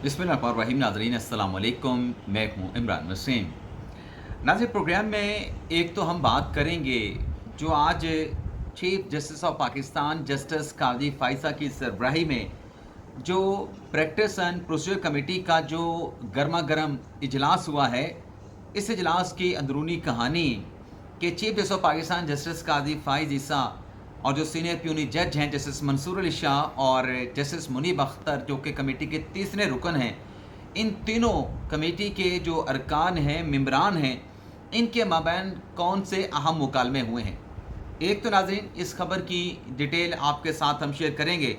बिस्मिल्लाहिर्रहमानिर्रहीम। नाज़रीन अस्सलाम वालेकुम, मैं हूँ इमरान वसीम। नाज़रीन, प्रोग्राम में एक तो हम बात करेंगे जो आज chief justice of Pakistan justice Qazi फायसा की सरबराही में जो प्रैक्टिस एंड प्रोसीजर कमेटी का जो गर्मा गर्म इजलास हुआ है, इस इजलास की अंदरूनी कहानी कि chief justice of Pakistan justice Qazi Faez Isa और जो सीनियर प्यूनी जज हैं जस्टिस मंसूर अली शाह और जस्टिस मुनीब अख्तर जो कि कमेटी के तीसरे रुकन हैं, इन तीनों कमेटी के जो अरकान हैं, मेंबरान हैं, इनके माबैन कौन से अहम मुकालमे हुए हैं। एक तो नाज़रीन इस खबर की डिटेल आपके साथ हम शेयर करेंगे,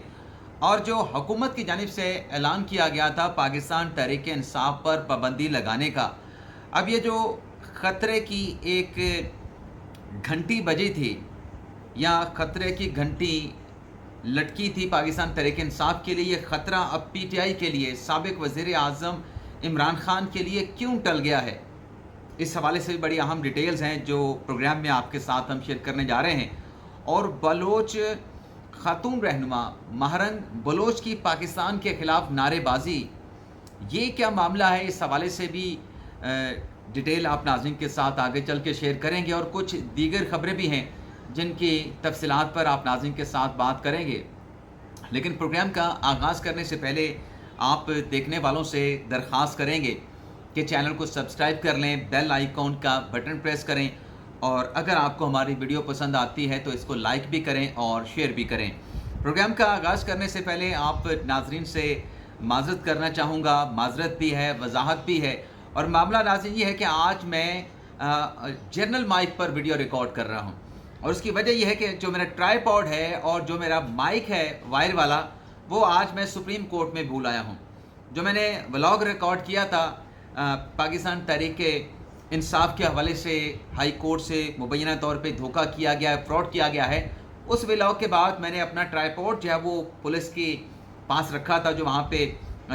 और जो हुकूमत की जानिब से ऐलान किया गया था पाकिस्तान तहरीक इंसाफ पर पाबंदी लगाने का, अब ये जो ख़तरे की एक घंटी बजी थी या ख़तरे की घंटी लटकी थी पाकिस्तान तहरीक इंसाफ के लिए, ये ख़तरा अब पीटीआई के लिए, साबिक़ वज़ीर आज़म इमरान ख़ान के लिए क्यों टल गया है, इस हवाले से भी बड़ी अहम डिटेल्स हैं जो प्रोग्राम में आपके साथ हम शेयर करने जा रहे हैं। और बलोच खातून रहनुमा महरंग बलोच की पाकिस्तान के ख़िलाफ़ नारेबाजी, ये क्या मामला है, इस हवाले से भी डिटेल आप नाज़रीन के साथ आगे चल के शेयर करेंगे। और कुछ दीगर ख़बरें भी हैं जिनकी तफसीलात पर आप नाज़रीन के साथ बात करेंगे। लेकिन प्रोग्राम का आगाज़ करने से पहले आप देखने वालों से दरख्वास्त करेंगे कि चैनल को सब्सक्राइब कर लें, बेल आइकॉन का बटन प्रेस करें, और अगर आपको हमारी वीडियो पसंद आती है तो इसको लाइक भी करें और शेयर भी करें। प्रोग्राम का आगाज़ करने से पहले आप नाज़रीन से माज़रत करना चाहूँगा, माज़रत भी है, वजाहत भी है। और मामला नाज़रीन ये है कि आज मैं जर्नल माइक पर वीडियो रिकॉर्ड कर रहा हूँ, और उसकी वजह यह है कि जो मेरा ट्राईपॉड है और जो मेरा माइक है वायर वाला, वो आज मैं सुप्रीम कोर्ट में भूल आया हूँ। जो मैंने व्लॉग रिकॉर्ड किया था पाकिस्तान तहरीक इंसाफ के हवाले से हाई कोर्ट से मुबैना तौर पे धोखा किया गया है, फ्रॉड किया गया है, उस व्लॉग के बाद मैंने अपना ट्राईपॉड जो है वो पुलिस के पास रखा था, जो वहाँ पे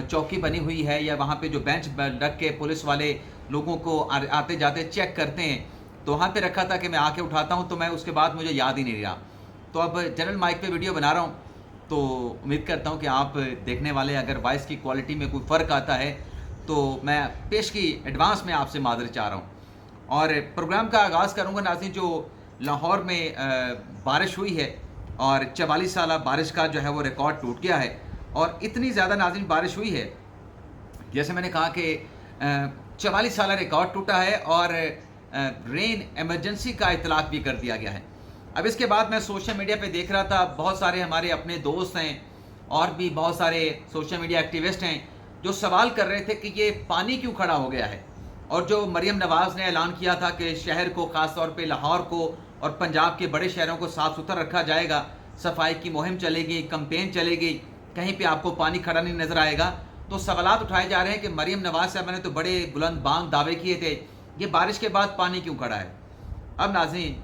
चौकी बनी हुई है या वहाँ पे जो बेंच रख के पुलिस वाले लोगों को आते जाते चेक करते हैं, तो वहाँ पे रखा था कि मैं आके उठाता हूँ, तो मैं उसके बाद मुझे याद ही नहीं रहा। तो अब जनरल माइक पे वीडियो बना रहा हूँ, तो उम्मीद करता हूँ कि आप देखने वाले अगर वॉइस की क्वालिटी में कोई फ़र्क आता है तो मैं पेश की एडवांस में आपसे माज़रत चाह रहा हूँ। और प्रोग्राम का आगाज़ करूँगा नाज़रीन, जो लाहौर में बारिश हुई है और 44 साल बारिश का जो है वो रिकॉर्ड टूट गया है। और इतनी ज़्यादा नाज़रीन बारिश हुई है, जैसे मैंने कहा कि 44 साल रिकॉर्ड टूटा है और रेन एमरजेंसी का इतलाक़ भी कर दिया गया है। अब इसके बाद मैं सोशल मीडिया पे देख रहा था, बहुत सारे हमारे अपने दोस्त हैं और भी बहुत सारे सोशल मीडिया एक्टिविस्ट हैं जो सवाल कर रहे थे कि ये पानी क्यों खड़ा हो गया है। और जो मरियम नवाज़ ने ऐलान किया था कि शहर को, ख़ास तौर पे लाहौर को और पंजाब के बड़े शहरों को साफ़ सुथरा रखा जाएगा, सफाई की मुहिम चलेगी, कंपेन चलेगी, कहीं पे आपको पानी खड़ा नहीं नज़र आएगा। तो सवालात उठाए जा रहे हैं कि मरियम नवाज़ साहब ने तो बड़े बुलंद बांग दावे किए थे, ये बारिश के बाद पानी क्यों खड़ा है। अब नाज़रीन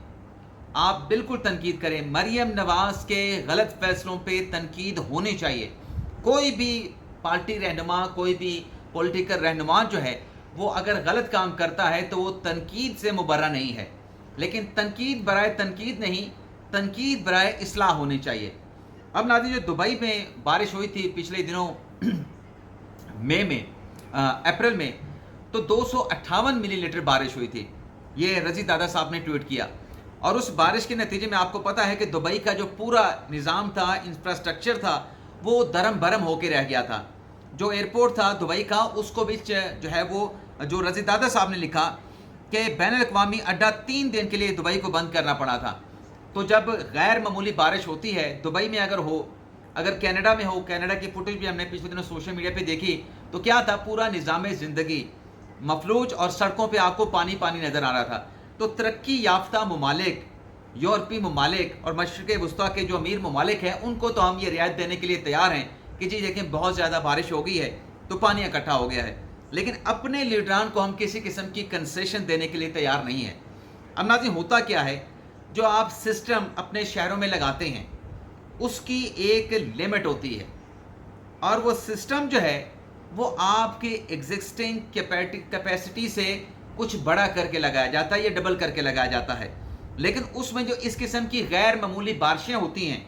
आप बिल्कुल तनकीद करें, मरियम नवाज़ के गलत फैसलों पे तनकीद होनी चाहिए। कोई भी पार्टी रहनुमा, कोई भी पॉलिटिकल रहनुमा जो है वो अगर गलत काम करता है तो वो तनकीद से मुबर्रा नहीं है, लेकिन तनकीद बराए तनकीद नहीं, तनकीद बराए इस्लाह होनी चाहिए। अब नाज़रीन जो दुबई में बारिश हुई थी पिछले दिनों मई में, अप्रैल में, तो 258 मिलीलीटर बारिश हुई थी, ये रज़ी दादा साहब ने ट्वीट किया। और उस बारिश के नतीजे में आपको पता है कि दुबई का जो पूरा निज़ाम था, इंफ्रास्ट्रक्चर था, वो दरम भरम होकर रह गया था। जो एयरपोर्ट था दुबई का, उसको भी जो है वो जो रज़ी दादा साहब ने लिखा कि बैनुल-अक़वामी अड्डा 3 दिन के लिए दुबई को बंद करना पड़ा था। तो जब गैर मामूली बारिश होती है दुबई में, अगर कनाडा में हो, कनाडा की फुटेज भी हमने पिछले दिनों सोशल मीडिया पे देखी, तो क्या था, पूरा निज़ाम ज़िंदगी मफलूज और सड़कों पे आपको पानी पानी नज़र आ रहा था। तो तरक्की याफ्ता ममालिक, यूरोपीय ममालिक और मशरिक़ वस्ता के जो अमीर ममालिक हैं, उनको तो हम ये रियायत देने के लिए तैयार हैं कि जी देखें बहुत ज़्यादा बारिश हो गई है तो पानी इकट्ठा हो गया है, लेकिन अपने लीडरान को हम किसी किस्म की कंसेशन देने के लिए तैयार नहीं हैं। अब नाज़रीन होता क्या है, जो आप सिस्टम अपने शहरों में लगाते हैं उसकी एक लिमिट होती है, और वो सिस्टम जो है वो आपके एग्जिस्टिंग कैपेसिटी से कुछ बड़ा करके लगाया जाता है या डबल करके लगाया जाता है। लेकिन उसमें जो इस किस्म की गैर मामूली बारिशें होती हैं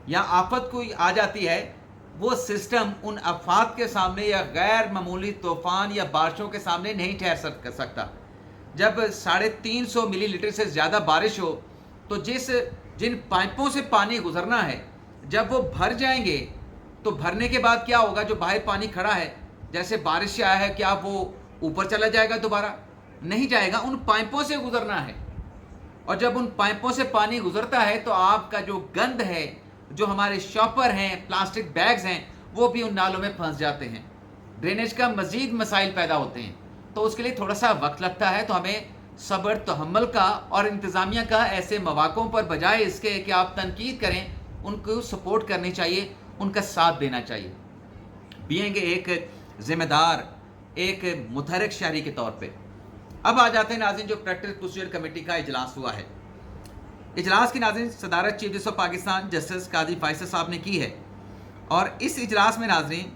या आफत कोई आ जाती है, وہ سسٹم ان افات کے سامنے یا غیر معمولی طوفان یا بارشوں کے سامنے نہیں ٹھہر سکتا. جب 350 ملی لیٹر سے زیادہ بارش ہو تو جن پائپوں سے پانی گزرنا ہے جب وہ بھر جائیں گے تو بھرنے کے بعد کیا ہوگا؟ جو باہر پانی کھڑا ہے جیسے بارش سے آیا ہے، کیا وہ اوپر چلا جائے گا؟ دوبارہ نہیں جائے گا، ان پائپوں سے گزرنا ہے. اور جب ان پائپوں سے پانی گزرتا ہے تو آپ کا جو گند ہے، جو ہمارے شاپر ہیں، پلاسٹک بیگز ہیں، وہ بھی ان نالوں میں پھنس جاتے ہیں. ڈرینیج کا مزید مسائل پیدا ہوتے ہیں. تو اس کے لیے تھوڑا سا وقت لگتا ہے. تو ہمیں صبر تحمل کا اور انتظامیہ کا ایسے مواقعوں پر بجائے اس کے کہ آپ تنقید کریں، ان کو سپورٹ کرنی چاہیے، ان کا ساتھ دینا چاہیے. بینگ ایک ذمہ دار، ایک متحرک شہری کے طور پہ. اب آ جاتے ہیں ناظرین جو پریکٹس پروسیجر کمیٹی کا اجلاس ہوا ہے. اجلاس کی ناظرین صدارت chief justice of Pakistan justice قاضی فیصل صاحب نے کی ہے. اور اس اجلاس میں ناظرین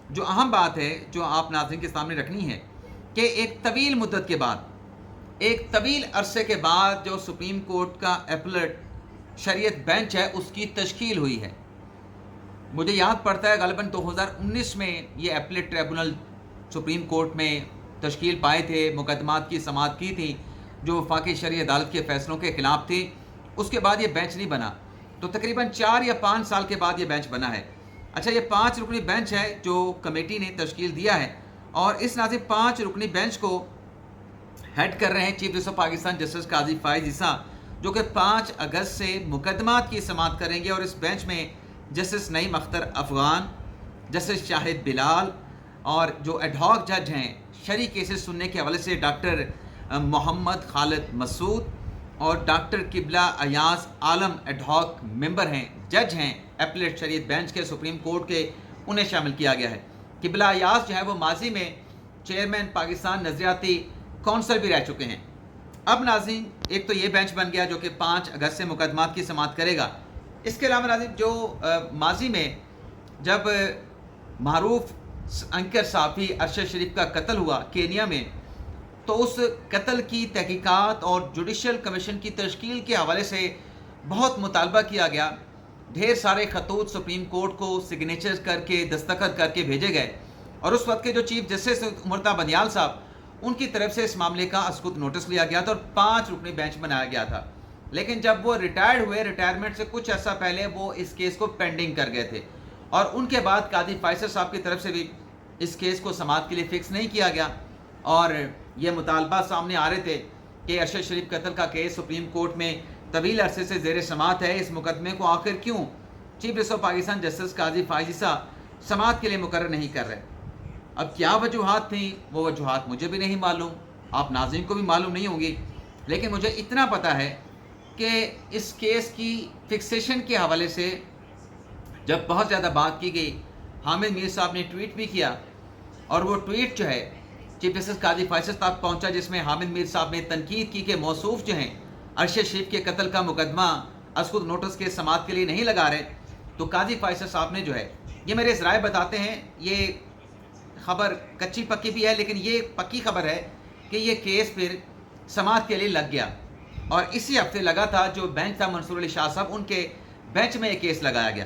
جو اہم بات ہے جو آپ ناظرین کے سامنے رکھنی ہے کہ ایک طویل مدت کے بعد، ایک طویل عرصے کے بعد جو سپریم کورٹ کا اپیلیٹ شریعت بینچ ہے اس کی تشکیل ہوئی ہے. مجھے یاد پڑتا ہے غالباً 2019 میں یہ اپیلیٹ ٹریبونل سپریم کورٹ میں تشکیل پائے تھے، مقدمات کی سماعت کی تھی جو وفاقی شرعی عدالت کے فیصلوں کے خلاف تھی. اس کے بعد یہ بینچ نہیں بنا، تو تقریباً 4 یا 5 سال کے بعد یہ بینچ بنا ہے. اچھا، یہ 5 رکنی بینچ ہے جو کمیٹی نے تشکیل دیا ہے، اور اس ناظرین 5 رکنی بینچ کو ہیڈ کر رہے ہیں chief justice of Pakistan justice قاضی فائز عیسیٰ، جو کہ 5 اگست سے مقدمات کی سماعت کریں گے. اور اس بینچ میں جسٹس نعیم اختر افغان، جسٹس شاہد بلال، اور جو ایڈ ہاک جج ہیں شرعی کیسز سننے کے حوالے سے ڈاکٹر محمد خالد مسعود اور ڈاکٹر قبلہ ایاز عالم ایڈ ہاک ممبر ہیں، جج ہیں اپیلیٹ شریعت بینچ کے سپریم کورٹ کے، انہیں شامل کیا گیا ہے. قبلہ ایاز جو ہے وہ ماضی میں چیئرمین پاکستان نظریاتی کونسل بھی رہ چکے ہیں. اب ناظرین ایک تو یہ بینچ بن گیا جو کہ 5 اگست سے مقدمات کی سماعت کرے گا. اس کے علاوہ ناظرین جو ماضی میں جب معروف اینکر صحافی ارشد شریف کا قتل ہوا کینیا میں، تو اس قتل کی تحقیقات اور جوڈیشل کمیشن کی تشکیل کے حوالے سے بہت مطالبہ کیا گیا. ڈھیر سارے خطوط سپریم کورٹ کو سگنیچر کر کے دستخط کر کے بھیجے گئے، اور اس وقت کے جو چیف جسٹس امرتا بندیال صاحب، ان کی طرف سے اس معاملے کا اسکوت نوٹس لیا گیا تھا اور 5 رکنی بینچ بنایا گیا تھا. لیکن جب وہ ریٹائرڈ ہوئے، ریٹائرمنٹ سے کچھ عرصہ پہلے وہ اس کیس کو پینڈنگ کر گئے تھے، اور ان کے بعد قاضی فیصل صاحب کی طرف سے بھی اس کیس کو سماعت کے لیے فکس نہیں کیا گیا. اور یہ مطالبات سامنے آ رہے تھے کہ ارشد شریف قتل کا کیس سپریم کورٹ میں طویل عرصے سے زیر سماعت ہے، اس مقدمے کو آخر کیوں chief justice of Pakistan justice قاضی فائز عیسیٰ سماعت کے لیے مقرر نہیں کر رہے. اب کیا وجوہات تھیں، وہ وجوہات مجھے بھی نہیں معلوم، آپ ناظرین کو بھی معلوم نہیں ہوں گی، لیکن مجھے اتنا پتہ ہے کہ اس کیس کی فکسیشن کے حوالے سے جب بہت زیادہ بات کی گئی، حامد میر صاحب نے ٹویٹ بھی کیا، اور وہ ٹویٹ جو ہے چیف جسٹس قاضی فیصل تک پہنچا، جس میں حامد میر صاحب نے تنقید کی کہ موصوف جو ہیں ارشد شریف کے قتل کا مقدمہ اسکوت نوٹس کے سماعت کے لیے نہیں لگا رہے. تو قاضی فیصل صاحب نے جو ہے، یہ میرے ذرائع بتاتے ہیں، یہ خبر کچی پکی بھی ہے لیکن یہ پکی خبر ہے کہ یہ کیس پھر سماعت کے لیے لگ گیا، اور اسی ہفتے لگا تھا. جو بینچ تھا منصور علی شاہ صاحب، ان کے بینچ میں یہ کیس لگایا گیا.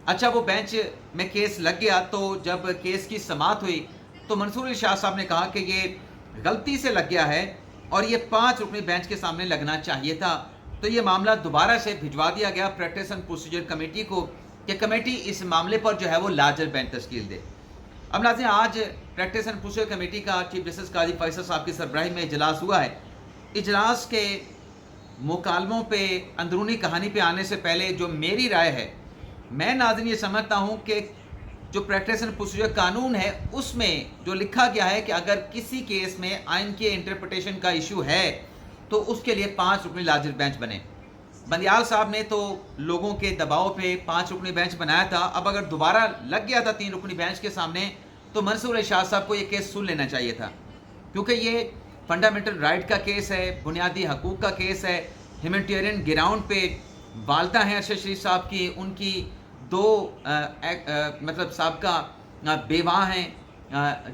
اچھا، وہ بینچ میں کیس لگ گیا، تو جب کیس کی سماعت ہوئی تو منصور علی شاہ صاحب نے کہا کہ یہ غلطی سے لگ گیا ہے اور یہ 5 رکنی بینچ کے سامنے لگنا چاہیے تھا. تو یہ معاملہ دوبارہ سے بھجوا دیا گیا پریکٹس اینڈ پروسیجر کمیٹی کو کہ کمیٹی اس معاملے پر جو ہے وہ لارجر بینچ تشکیل دے. اب ناظرین آج پریکٹس اینڈ پروسیجر کمیٹی کا چیف جسٹس قاضی فیصل صاحب کی سربراہی میں اجلاس ہوا ہے. اجلاس کے مکالموں پہ، اندرونی کہانی پہ آنے سے پہلے جو میری رائے ہے، میں ناظرین یہ سمجھتا ہوں کہ جو پریکٹس اینڈ پروسیجر قانون ہے اس میں جو لکھا گیا ہے کہ اگر کسی کیس میں آئین کے انٹرپریٹیشن کا ایشو ہے تو اس کے لیے 5 رکنی لارجر بینچ بنے. بندیال صاحب نے تو لوگوں کے دباؤ پہ 5 رکنی بینچ بنایا تھا. اب اگر دوبارہ لگ گیا تھا 3 رکنی بینچ کے سامنے تو منصور علی شاہ صاحب کو یہ کیس سن لینا چاہیے تھا، کیونکہ یہ فنڈامنٹل رائٹ کا کیس ہے، بنیادی حقوق کا کیس ہے. ہیومینٹیرین گراؤنڈ پہ والدہ ہیں ارشد شریف صاحب کی، ان کی 2 مطلب سابقہ بیواہ ہیں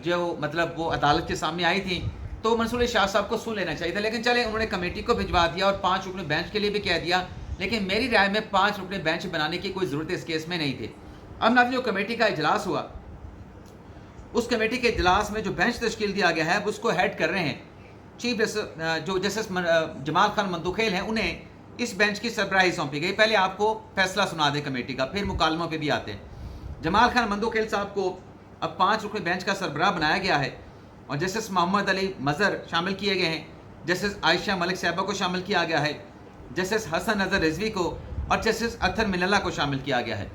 جو مطلب وہ عدالت کے سامنے آئی تھیں. تو منصور علی شاہ صاحب کو سن لینا چاہیے تھا، لیکن چلے انہوں نے کمیٹی کو بھجوا دیا اور 5 رکنی بینچ کے لیے بھی کہہ دیا. لیکن میری رائے میں 5 رکنی بینچ بنانے کی کوئی ضرورت اس کیس میں نہیں تھی. अब नाज़रीन जो कमेटी का इजलास हुआ, उस कमेटी के इजलास में जो बेंच तश्कील दिया गया है उसको हेड कर रहे हैं चीफ जस्टिस जो जस्टिस जमाल खान मंदोखेल हैं, उन्हें इस बेंच की सरबराही सौंपी गई। पहले आपको फैसला सुना दें कमेटी का, फिर मुकालमों पे भी आते हैं। जमाल खान मंदोखेल साहब को अब 5 रुकनी बेंच का सरबराह बनाया गया है और जस्टिस मोहम्मद अली मज़र शामिल किए गए हैं, जस्टिस आयशा मलिक साहिबा को शामिल किया गया है, जस्टिस हसन नज़र रिजवी को और जस्टिस अत्तर मिनल्ला को शामिल किया गया है।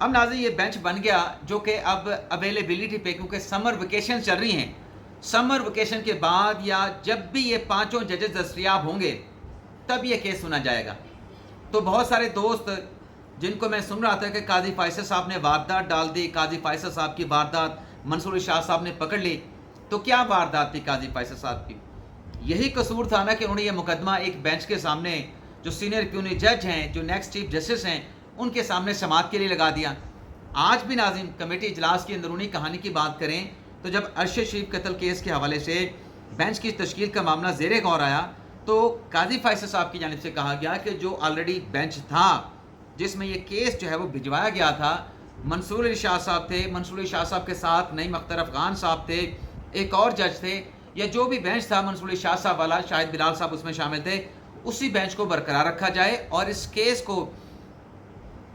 अब नाज़रीन ये बेंच बन गया जो कि अब अवेलेबिलिटी पे, क्योंकि समर वेकेशन चल रही हैं, समर वेकेशन के बाद या जब भी ये 5 जजेस दस्तयाब होंगे तब ये केस सुना जाएगा। तो बहुत सारे दोस्त जिनको मैं सुन रहा था कि काजी फैसल साहब ने वारदात डाल दी, काजी फैसल साहब की वारदात मंसूर शाह साहब ने पकड़ ली, तो क्या वारदात थी काजी फैसल साहब की? यही कसूर था ना कि उन्होंने ये मुकदमा एक बेंच के सामने जो सीनियर प्यूनी जज हैं, जो नेक्स्ट चीफ जस्टिस हैं, उनके सामने समाअत के लिए लगा दिया। आज भी नाज़रीन कमेटी इजलास की अंदरूनी कहानी की बात करें तो जब अरशद शरीफ कत्ल केस के हवाले से बेंच की तश्कील का मामला ज़ेरे गौर आया तो काजी फैसल साहब की जानिब से कहा गया कि जो ऑलरेडी बेंच था जिसमें ये केस जो है वो भिजवाया गया था, मंसूर अली शाह साहब थे, मंसूर अली शाह साहब के साथ नईम अख्तर अफगान साहब थे, एक और जज थे, या जो भी बेंच था मंसूर अली शाह साहब वाला, शाहिद बिलाल साहब उसमें शामिल थे, उसी बेंच को बरकरार रखा जाए। और इस केस को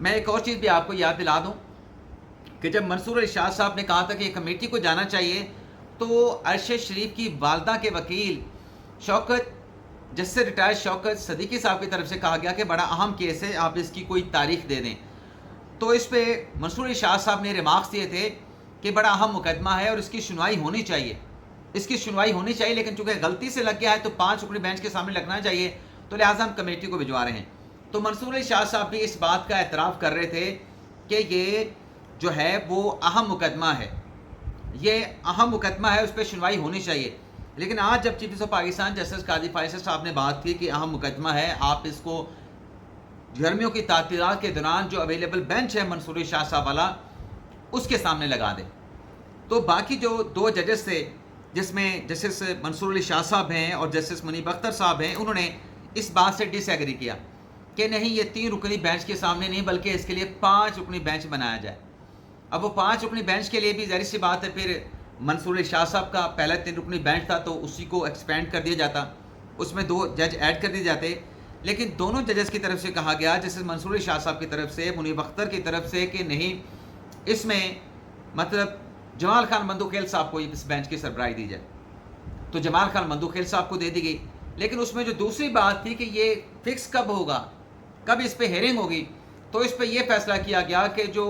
मैं एक और चीज़ भी आपको याद दिला दूँ कि जब मंसूर अली शाह साहब ने कहा था कि कमेटी को जाना चाहिए, तो अरशद शरीफ की वालदा के वकील शौकत जिससे रिटायर्ड शौकत सदीकी साहब की तरफ से कहा गया कि बड़ा अहम केस है, आप इसकी कोई तारीख दे दें। तो इस पे मंसूर अली शाह साहब ने रिमार्क्स दिए थे कि बड़ा अहम मुकदमा है और इसकी सुनवाई होनी चाहिए, इसकी सुनवाई होनी चाहिए, लेकिन चूंकि गलती से लग गया है तो 5 रुकनी बेंच के सामने लगना चाहिए, तो लिहाजा हम कमेटी को भिजवा रहे हैं। तो मंसूर अली शाह साहब भी इस बात का एतराफ़ कर रहे थे कि ये जो है वो अहम मुकदमा है, ये अहम मुकदमा है, उस पर सुनवाई होनी चाहिए। लेकिन आज जब chief justice of Pakistan justice Qazi Faisal साहब ने बात की कि अहम मुकदमा है, आप इसको गर्मियों की तातीलात के दौरान जो अवेलेबल बेंच है मंसूर शाह साहब वाला उसके सामने लगा दें, तो बाकी जो 2 जजेस थे जिसमें जस्टिस मंसूर अली शाह साहब हैं और जस्टिस मुनीब अख्तर साहब हैं, उन्होंने इस बात से डिसएग्री किया कि नहीं, ये 3 रुकनी बेंच के सामने नहीं बल्कि इसके लिए 5 रुकनी बेंच बनाया जाए। अब वो 5 रुकनी बेंच के लिए भी ज़ाहिर सी बात है, फिर मंसूर अली शाह साहब का पहला 3 रुकनी बेंच था तो उसी को एक्सपेंड कर दिया जाता, उसमें 2 जज ऐड कर दिए जाते। लेकिन दोनों जजेस की तरफ से कहा गया, जैसे मंसूर अली शाह साहब की तरफ से, मुनीब अख्तर की तरफ से, कि नहीं, इसमें मतलब जमाल खान मंदोखेल साहब को इस बेंच की सरबराही दी जाए। तो जमाल खान मंदोखेल साहब को दे दी गई। लेकिन उसमें जो दूसरी बात थी कि ये फिक्स कब होगा, कब इस पर हेयरिंग होगी, तो इस पर यह फैसला किया गया कि जो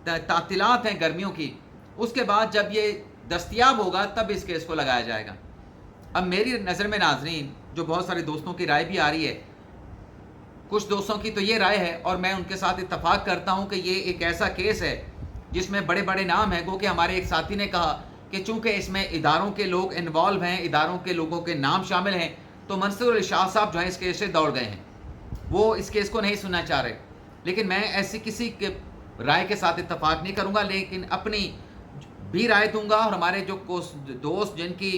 तातीलात हैं गर्मियों की, उसके बाद जब ये दस्तयाब होगा तब इस केस को लगाया जाएगा। अब मेरी नज़र में नाजरीन, जो बहुत सारे दोस्तों की राय भी आ रही है, कुछ दोस्तों की तो ये राय है और मैं उनके साथ इत्तफाक करता हूँ कि ये एक ऐसा केस है जिसमें बड़े बड़े नाम हैं। गो कि हमारे एक साथी ने कहा कि चूँकि इसमें इदारों के लोग इन्वॉल्व हैं, इदारों के लोगों के नाम शामिल हैं, तो मंसूर अली शाह साहब जो हैं इस केस से दौड़ गए हैं, वो इस केस को नहीं सुनना चाह रहे। लेकिन मैं ऐसी किसी के राय के साथ इत्तफाक नहीं करूँगा, लेकिन अपनी भी राय दूंगा और हमारे जो दोस्त जिनकी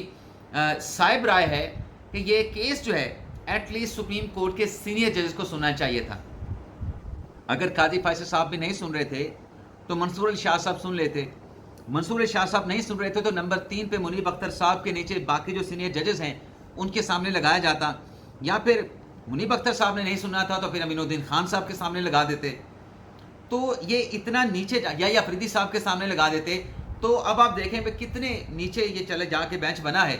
साहिब राय है कि ये केस जो है एटलीस्ट सुप्रीम कोर्ट के सीनियर जजेस को सुनना चाहिए था। अगर काजी फैसल साहब भी नहीं सुन रहे थे तो मंसूर अली शाह साहब सुन लेते, मंसूर अली शाह साहब नहीं सुन रहे थे तो नंबर 3 पे मुनीब अख्तर साहब के नीचे बाकी जो सीनियर जजेस हैं उनके सामने लगाया जाता, या फिर मुनीब अख्तर साहब ने नहीं सुना था तो फिर अमीनुद्दीन खान साहब के सामने लगा देते। तो ये इतना नीचे या अफरीदी साहब के सामने लगा देते। तो अब आप देखें कि कितने नीचे ये चले जाके बेंच बना है।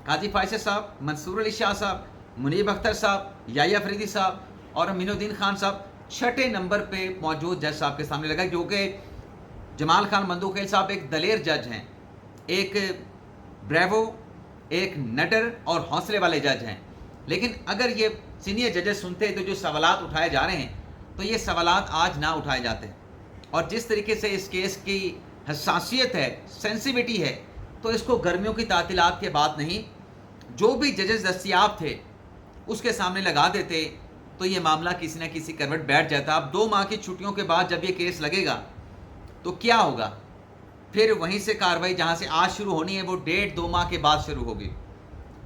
काजी फैसल साहब, मंसूर अली शाह साहब, मुनीब अख्तर साहब, याया अफरीदी साहब और अमीनुद्दीन खान साहब 6ठे नंबर पे मौजूद जज साहब के सामने लगा, जो कि जमाल खान मंदोखेल साहब एक दलेर जज हैं, एक ब्रेवो, एक नटर और हौसले वाले जज हैं। लेकिन अगर ये सीनियर जजेस सुनते तो जो सवालात उठाए जा रहे हैं तो ये सवालात आज ना उठाए जाते। और जिस तरीके से इस केस की हसासियत है, सेंसिटिविटी है, तो इसको गर्मियों की तातीलात के बाद नहीं, जो भी जजेस दस्तयाब थे उसके सामने लगा देते तो ये मामला किसी न किसी करवट बैठ जाता। अब 2 माह की छुट्टियों के बाद जब ये केस लगेगा तो क्या होगा, फिर वहीं से कार्रवाई जहाँ से आज शुरू होनी है वो 1.5-2 माह के बाद शुरू होगी।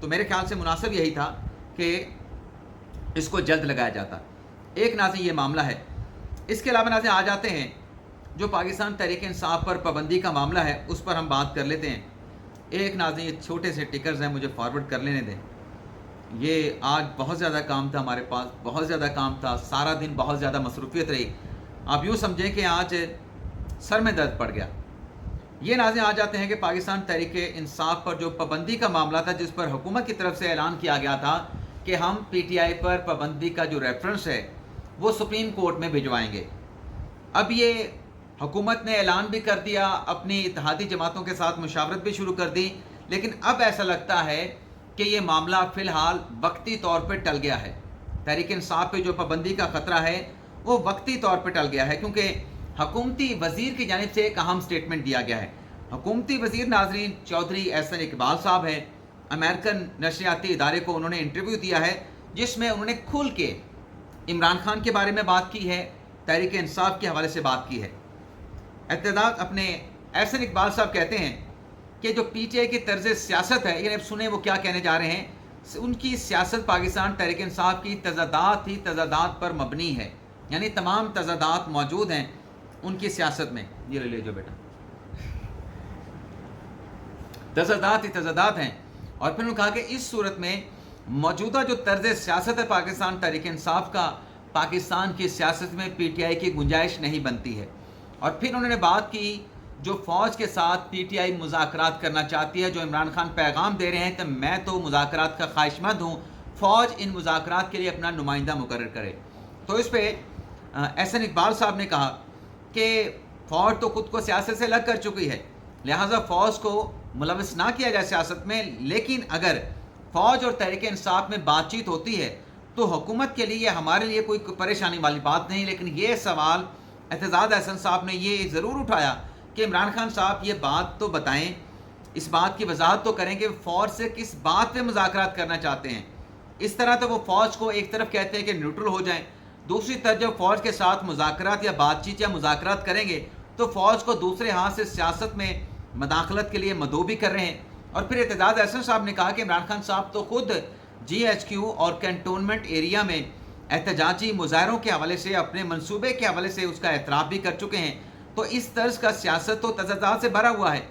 तो मेरे ख्याल से मुनासिब यही था कि इसको जल्द लगाया जाता। एक नाज़रीन ये मामला है। इसके अलावा नाज़रीन आ जाते हैं जो पाकिस्तान तहरीक इंसाफ पर पाबंदी का मामला है उस पर हम बात कर लेते हैं। एक नाज़रीन, ये छोटे से टिकर्स हैं, मुझे फॉरवर्ड कर लेने दें। ये आज बहुत ज़्यादा काम था हमारे पास, बहुत ज़्यादा काम था, सारा दिन बहुत ज़्यादा मसरूफियत रही। आप यूँ समझें कि आज सर में दर्द पड़ गया। ये नाज़रीन आ जाते हैं कि पाकिस्तान तहरीक इंसाफ पर जो पाबंदी का मामला था, जिस पर हुकूमत की तरफ से ऐलान किया गया था कि हम PTI पर पाबंदी का जो रेफरेंस है वो सुप्रीम कोर्ट में भिजवाएंगे। अब ये हुकूमत ने ऐलान भी कर दिया, अपनी इत्तेहादी जमातों के साथ मुशावरत भी शुरू कर दी, लेकिन अब ऐसा लगता है कि ये मामला फ़िलहाल वक्ती तौर पर टल गया है। तहरीक इंसाफ पे जो पाबंदी का ख़तरा है वो वक्ती तौर पर टल गया है, क्योंकि हुकूमती वज़ीर की जानिब से एक अहम स्टेटमेंट दिया गया है। हुकूमती वज़ीर नाज़रीन चौधरी एहसन इकबाल साहब है, अमेरिकन नशरियाती इदारे को उन्होंने इंटरव्यू दिया है, जिसमें उन्होंने खुल के इमरान खान के बारे में बात की है, तहरीक इंसाफ के हवाले से बात की है। एहतजाज अपने एहसन इकबाल साहब कहते हैं कि जो PTI की तर्ज सियासत है, यानी अब सुने वो क्या कहने जा रहे हैं। उनकी सियासत पाकिस्तान तहरीक इंसाफ की तज़ादात पर मबनी है, यानी तमाम तज़ादात मौजूद हैं उनकी सियासत में। ये ले जो बेटा, तज़ादात हैं। और फिर उन्होंने कहा कि इस सूरत में मौजूदा जो तर्ज सियासत है पाकिस्तान तहरीक इंसाफ का, पाकिस्तान की सियासत में PTI की गुंजाइश नहीं बनती है। और फिर उन्होंने बात की जो फ़ौज के साथ PTI मुज़ाकरात करना चाहती है, जो इमरान खान पैगाम दे रहे हैं कि मैं तो मुज़ाकरात का ख्वाहिशमंद हूँ, फ़ौज इन मुज़ाकरात के लिए अपना नुमाइंदा मुकर्रर करे। तो इस पर एहसन इकबाल साहब ने कहा कि फ़ौज तो ख़ुद को सियासत से अलग कर चुकी है, लिहाजा फ़ौज को मुलविस ना किया जाए सियासत में। लेकिन अगर फ़ौज और तहरीक इंसाफ में बातचीत होती है तो हुकूमत के लिए, हमारे लिए कोई परेशानी वाली बात नहीं। लेकिन ये सवाल एहतजाज एहसन साहब ने ये ज़रूर उठाया कि इमरान खान साहब ये बात तो बताएं, इस बात की वजाहत तो करें कि फ़ौज से किस बात पे मुज़ाकरात करना चाहते हैं। इस तरह तो वो फ़ौज को एक तरफ कहते हैं कि न्यूट्रल हो जाएं, दूसरी तरफ जब फ़ौज के साथ मुज़ाकरात या बातचीत या मुज़ाकरात करेंगे तो फ़ौज को दूसरे हाथ से सियासत में मदाखलत के लिए मदऊ भी कर रहे हैं। और फिर एहतजाज एहसन साहब ने कहा कि इमरान खान साहब तो ख़ुद GHQ और कैंटोनमेंट एरिया में एहतजाजी मुजाहरों के हवाले से, अपने मनसूबे के हवाले से उसका एतराफ़ भी कर चुके हैं। तो इस तर्ज का सियासत तो तज़ादात से भरा हुआ है।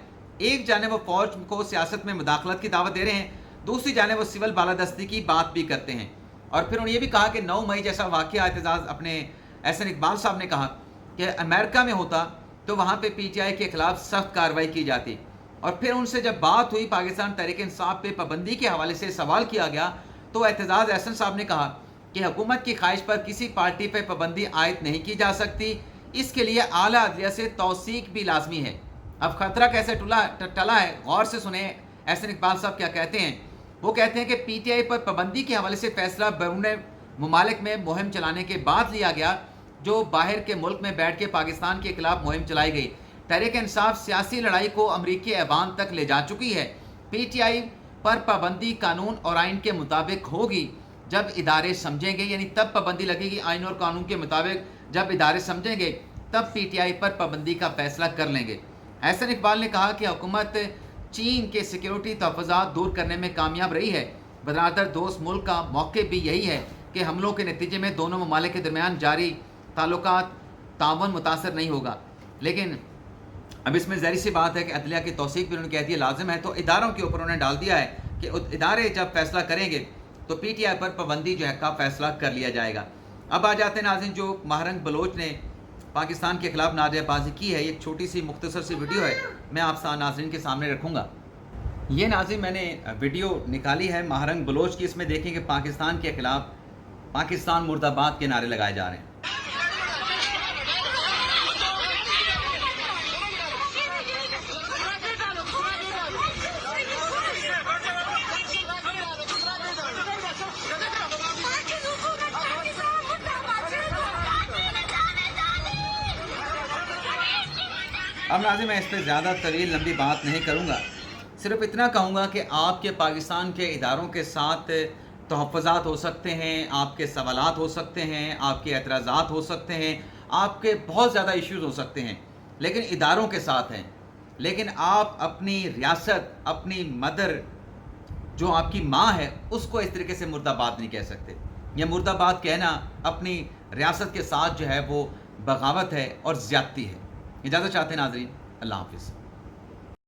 एक जानिब वो फ़ौज को सियासत में मुदाखलत की दावत दे रहे हैं, दूसरी जानिब वो सिविल बालादस्ती की बात भी करते हैं। और फिर उन्होंने ये भी कहा कि 9 मई जैसा वाक़या, एहतजाज अपने एहसन इकबाल साहब ने कहा कि अमेरिका में होता तो वहाँ पे PTI के ख़िलाफ़ सख्त कार्रवाई की जाती। और फिर उनसे जब बात हुई, पाकिस्तान तहरीक इंसाफ पे पाबंदी के हवाले से सवाल किया गया, तो एहतजाज एहसन साहब ने कहा कि हुकूमत की ख्वाहिश पर किसी पार्टी पर पाबंदी आयद नहीं की जा सकती, इसके लिए आला अदलिया से तौसीक भी लाजमी है। अब ख़तरा कैसे टला है, गौर से सुने एहसन इकबाल साहब क्या कहते हैं। वो कहते हैं कि PTI पर पाबंदी के हवाले से फ़ैसला बैरून ममालिक में मुहिम चलाने के बाद लिया गया, जो बाहर के मुल्क में बैठ के पाकिस्तान के खिलाफ मुहिम चलाई गई। तहरीक इंसाफ सियासी लड़ाई को अमरीकी ऐवान तक ले जा चुकी है। PTI पर पाबंदी कानून और आइन के मुताबिक होगी जब इदारे समझेंगे, यानी तब पाबंदी लगेगी आइन और कानून के मुताबिक। जब इदारे समझेंगे तब PTI पर पाबंदी का फ़ैसला कर लेंगे। एहसन इकबाल ने कहा कि हुकूमत चीन के सिक्योरिटी तहफ़्फ़ुज़ात दूर करने में कामयाब रही है। बरादर दोस्त मुल्क का मौक़िफ़ भी यही है कि हमलों के नतीजे में दोनों ममालिक के दरमियान जारी ताल्लुकात तावन मुतासर नहीं होगा। लेकिन अब इसमें ज़ाहिर सी बात है कि अदलिया की तौसीक भी उन्होंने कह दी लाजिम है, तो इदारों के ऊपर उन्होंने डाल दिया है कि इदारे जब फ़ैसला करेंगे तो PTI पर पाबंदी जो है का फ़ैसला कर लिया जाएगा। अब आ जाते हैं नाज़रीन, जो महारंग बलोच ने पाकिस्तान के ख़िलाफ़ नारेबाजी की है, एक छोटी सी मुख्तसर सी वीडियो है, मैं आप नाज़रीन के सामने रखूँगा। ये नाज़रीन मैंने वीडियो निकाली है महारंग बलोच की, इसमें देखें कि पाकिस्तान के ख़िलाफ़ पाकिस्तान मुर्दाबाद के नारे लगाए जा रहे हैं। अब नाज़रीन मैं इस पर ज़्यादा तवील लंबी बात नहीं करूँगा, सिर्फ इतना कहूँगा कि आपके पाकिस्तान के इदारों के साथ तहफ़्फ़ुज़ात हो सकते हैं, आपके सवालात हो सकते हैं, आपके एतराज़ात हो सकते हैं, आपके बहुत ज़्यादा इश्यूज़ हो सकते हैं, लेकिन इदारों के साथ हैं। लेकिन आप अपनी रियासत, अपनी मदर जो आपकी माँ है, उसको इस तरीके से मुर्दाबाद नहीं कह सकते। यह मुर्दाबाद कहना अपनी रियासत के साथ जो है वो बगावत है और ज़्यादती है। اجازت چاہتے ہیں ناظرین، اللہ حافظ.